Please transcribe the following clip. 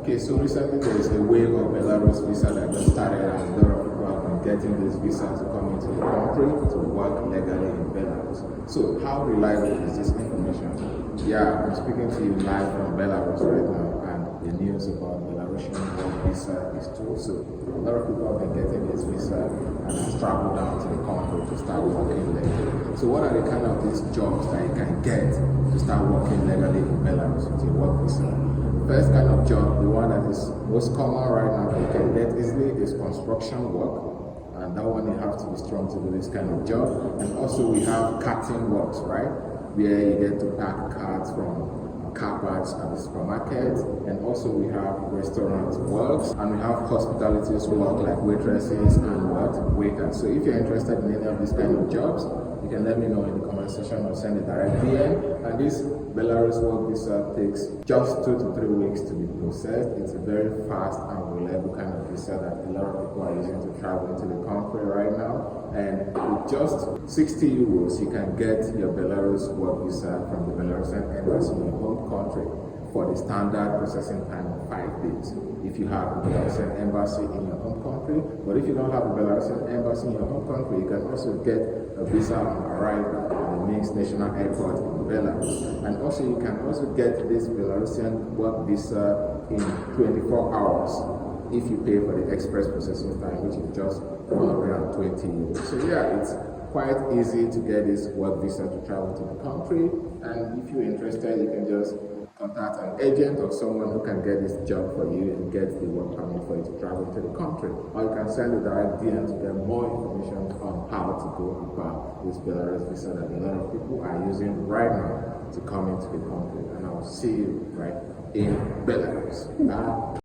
Okay, so recently there is a wave of Belarus visa that just started, and a lot of people have been getting this visa to come into the country to work legally in Belarus. So how reliable is this information? Yeah, I'm speaking to you live from Belarus right now, and the news about Belarusian work visa is true. So a lot of people have been getting this visa and have traveled down to the country to start working legally. So what are the kind of these jobs that you can get to start working legally in Belarus with a work visa? First kind of job, the one that is most common right now that you can get easily is construction work. And that one you have to be strong to do this kind of job. And also we have carting works, right? Where you get to pack carts from car parts at the supermarket. And also we have restaurant works. And we have hospitality work like waitresses and waiters. So if you're interested in any of these kind of jobs, you can let me know in the comment section or send a direct DM. And this Belarus work visa takes just 2 to 3 weeks to be processed. It's a very fast and reliable kind of visa that a lot of people are using to travel into the country right now. And with just 60 euros, you can get your Belarus work visa from the Belarusian embassy in your home country for the standard processing time of 5 days. If you have a Belarusian embassy in your home country, but if you don't have a Belarusian embassy in your home country, you can also get a visa on arrival at the Minsk National Airport in Belarus. And also you can also get this Belarusian work visa in 24 hours if you pay for the express processing time, which is just 120 euros. So yeah, it's quite easy to get this work visa to travel to the country. And if you're interested, you can just contact an agent or someone who can get this job for you and get the work permit for you to travel to the country. Or you can send a direct DM to get more information on how to go about this Belarus visa that a lot of people are using right now to come into the country. And I'll see you right in Belarus. Bye.